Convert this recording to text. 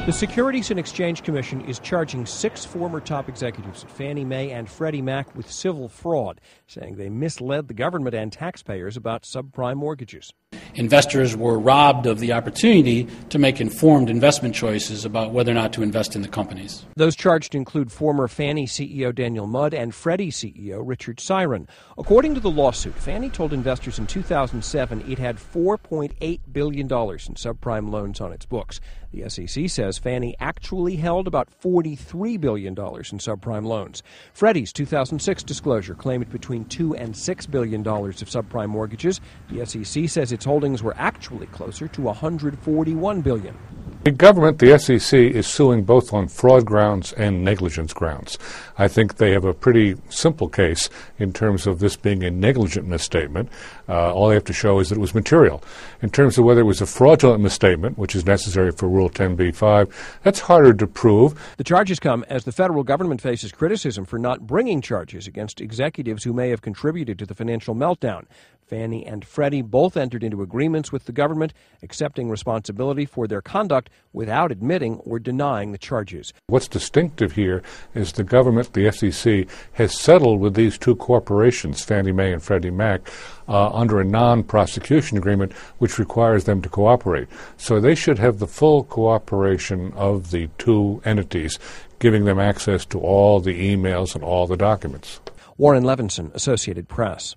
The Securities and Exchange Commission is charging 6 former top executives at Fannie Mae and Freddie Mac with civil fraud, saying they misled the government and taxpayers about subprime mortgages. Investors were robbed of the opportunity to make informed investment choices about whether or not to invest in the companies. Those charged include former Fannie CEO Daniel Mudd and Freddie CEO Richard Siren. According to the lawsuit, Fannie told investors in 2007 it had $4.8 billion in subprime loans on its books. The SEC says Fannie actually held about $43 billion in subprime loans. Freddie's 2006 disclosure claimed between $2 and $6 billion of subprime mortgages. The SEC says its holdings were actually closer to $141 billion. The government, the SEC, is suing both on fraud grounds and negligence grounds. I think they have a pretty simple case in terms of this being a negligent misstatement. All they have to show is that it was material. In terms of whether it was a fraudulent misstatement, which is necessary for Rule 10b-5, that's harder to prove. The charges come as the federal government faces criticism for not bringing charges against executives who may have contributed to the financial meltdown. Fannie and Freddie both entered into agreements with the government, accepting responsibility for their conduct without admitting or denying the charges. What's distinctive here is the government, the SEC, has settled with these two corporations, Fannie Mae and Freddie Mac, under a non-prosecution agreement which requires them to cooperate. So they should have the full cooperation of the two entities, giving them access to all the emails and all the documents. Warren Levinson, Associated Press.